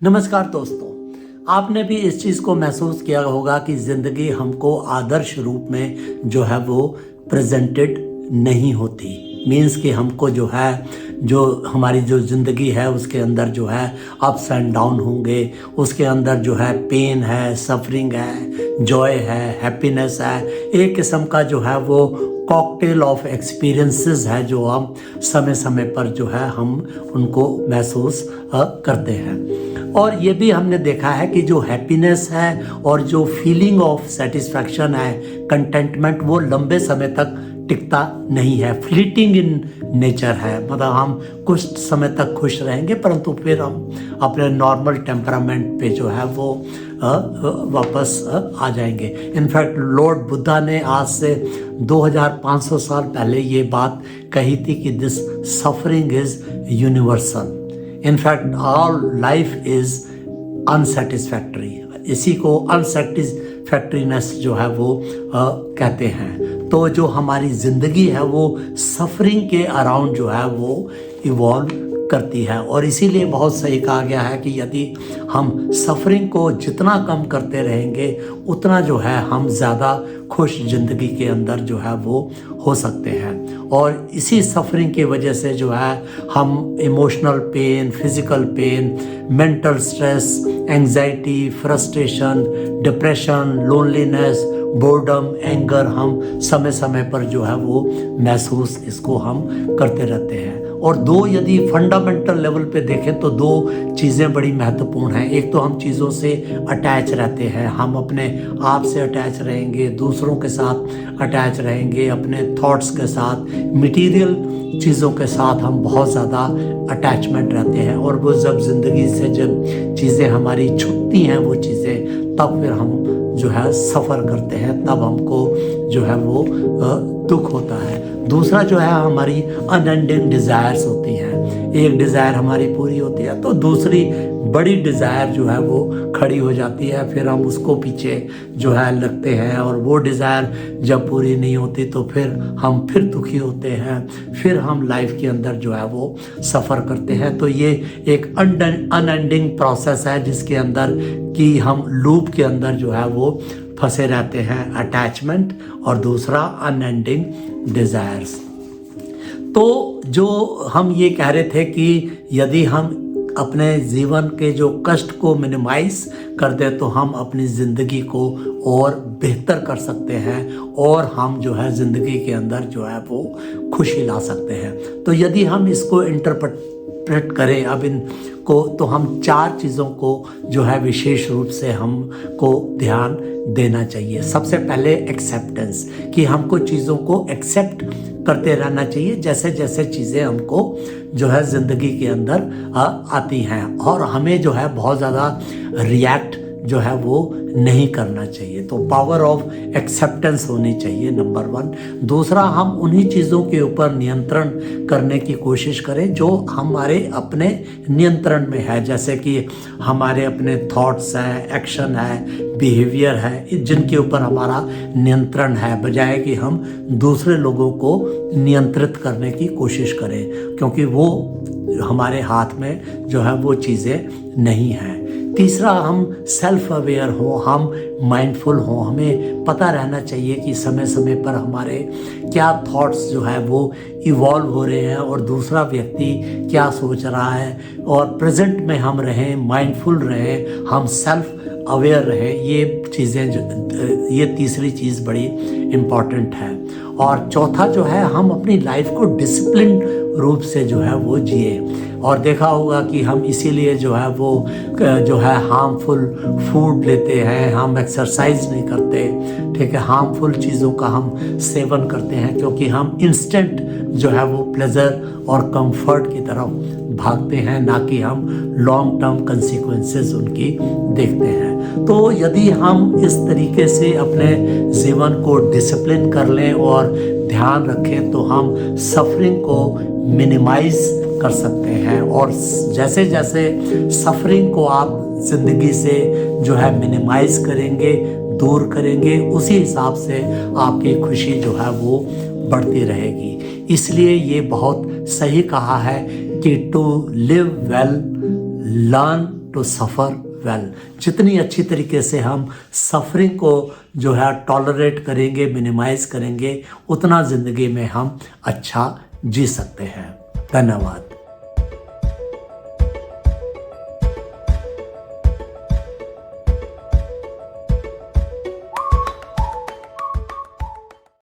नमस्कार दोस्तों, आपने भी इस चीज़ को महसूस किया होगा कि ज़िंदगी हमको आदर्श रूप में जो है वो प्रेजेंटेड नहीं होती। मीन्स कि हमको जो है जो हमारी जो ज़िंदगी है उसके अंदर जो है अप्स एंड डाउन होंगे, उसके अंदर जो है पेन है, सफरिंग है, जॉय है, हैप्पीनेस है। एक किस्म का जो है वो कॉकटेल ऑफ एक्सपीरियंसेस है जो हम समय समय पर जो है हम उनको महसूस करते हैं। और ये भी हमने देखा है कि जो हैप्पीनेस है और जो फीलिंग ऑफ सेटिस्फैक्शन है, कंटेंटमेंट, वो लंबे समय तक टिकता नहीं है, फ्लीटिंग इन नेचर है। मतलब हम कुछ समय तक खुश रहेंगे परंतु फिर हम अपने नॉर्मल टेम्परामेंट पे जो है वो वापस आ जाएंगे। इनफैक्ट लॉर्ड बुद्धा ने आज से 2500 साल पहले ये बात कही थी कि this suffering is universal. In fact all life is unsatisfactory. इसी को अनसेटिस्फैक्ट्रीनेस जो है वो कहते हैं। तो जो हमारी ज़िंदगी है वो सफरिंग के अराउंड जो है वो इवॉल्व करती है। और इसीलिए बहुत सही कहा गया है कि यदि हम सफरिंग को जितना कम करते रहेंगे उतना जो है हम ज़्यादा खुश ज़िंदगी के अंदर जो है वो हो सकते हैं। और इसी सफरिंग की वजह से जो है हम emotional pain, physical pain, mental stress, anxiety, frustration, depression, loneliness, boredom, anger, हम समय समय पर जो है वो महसूस इसको हम करते रहते हैं। और दो यदि फंडामेंटल लेवल पे देखें तो दो चीज़ें बड़ी महत्वपूर्ण हैं। एक तो हम चीज़ों से अटैच रहते हैं, हम अपने आप से अटैच रहेंगे, दूसरों के साथ अटैच रहेंगे, अपने थॉट्स के साथ, मटेरियल चीज़ों के साथ हम बहुत ज़्यादा अटैचमेंट रहते हैं। और वो जब ज़िंदगी से जब चीज़ें हमारी छूटती हैं वो चीज़ें, तब फिर हम जो है सफ़र करते हैं, तब हमको जो है वो दुख होता है। दूसरा जो है हमारी अनएंडिंग डिज़ायर्स होती हैं। एक डिज़ायर हमारी पूरी होती है तो दूसरी बड़ी डिज़ायर जो है वो खड़ी हो जाती है, फिर हम उसको पीछे जो है लगते हैं। और वो डिज़ायर जब पूरी नहीं होती तो फिर हम फिर दुखी होते हैं, फिर हम लाइफ के अंदर जो है वो सफ़र करते हैं। तो ये एक अनएंडिंग प्रोसेस है जिसके अंदर कि हम लूप के अंदर जो है वो फंसे रहते हैं, अटैचमेंट और दूसरा अनएंडिंग डिज़ायर्स। तो जो हम ये कह रहे थे कि यदि हम अपने जीवन के जो कष्ट को मिनिमाइज कर दे तो हम अपनी ज़िंदगी को और बेहतर कर सकते हैं और हम जो है ज़िंदगी के अंदर जो है वो खुशी ला सकते हैं। तो यदि हम इसको इंटरप्रेट करें अब इनको, तो हम 4 चीज़ों को जो है विशेष रूप से हमको ध्यान देना चाहिए। सबसे पहले एक्सेप्टेंस, कि हमको चीज़ों को एक्सेप्ट करते रहना चाहिए जैसे जैसे चीज़ें हमको जो है ज़िंदगी के अंदर आती हैं। और हमें जो है बहुत ज़्यादा रिएक्ट जो है वो नहीं करना चाहिए। तो पावर ऑफ एक्सेप्टेंस होनी चाहिए, नंबर 1। दूसरा, हम उन्हीं चीज़ों के ऊपर नियंत्रण करने की कोशिश करें जो हमारे अपने नियंत्रण में है, जैसे कि हमारे अपने थॉट्स हैं, एक्शन है, बिहेवियर है, जिनके ऊपर हमारा नियंत्रण है, बजाय कि हम दूसरे लोगों को नियंत्रित करने की कोशिश करें, क्योंकि वो हमारे हाथ में जो है वो चीज़ें नहीं हैं। तीसरा, हम सेल्फ अवेयर हों, हम माइंडफुल हों। हमें पता रहना चाहिए कि समय समय पर हमारे क्या थॉट्स जो है वो इवॉल्व हो रहे हैं और दूसरा व्यक्ति क्या सोच रहा है, और प्रेजेंट में हम रहें, माइंडफुल रहें, हम सेल्फ अवेयर रहें। ये चीज़ें ये तीसरी चीज़ बड़ी इम्पॉर्टेंट है। और चौथा जो है, हम अपनी लाइफ को डिसिप्लिन रूप से जो है वो जिए। और देखा होगा कि हम इसीलिए जो है वो जो है हार्मफुल फूड लेते हैं, हम एक्सरसाइज नहीं करते, ठीक है, हार्मफुल चीज़ों का हम सेवन करते हैं, क्योंकि हम इंस्टेंट जो है वो प्लेजर और कंफर्ट की तरफ भागते हैं, ना कि हम लॉन्ग टर्म कंसिक्वेंसेस उनकी देखते हैं। तो यदि हम इस तरीके से अपने जीवन को डिसिप्लिन कर लें और ध्यान रखें तो हम सफरिंग को मिनिमाइज कर सकते हैं। और जैसे जैसे सफरिंग को आप ज़िंदगी से जो है मिनिमाइज करेंगे, दूर करेंगे, उसी हिसाब से आपकी खुशी जो है वो बढ़ती रहेगी। इसलिए ये बहुत सही कहा है कि to live well learn to suffer well. जितनी अच्छी तरीके से हम सफरिंग को जो है टॉलरेट करेंगे, मिनिमाइज करेंगे, उतना ज़िंदगी में हम अच्छा जी सकते हैं। धन्यवाद।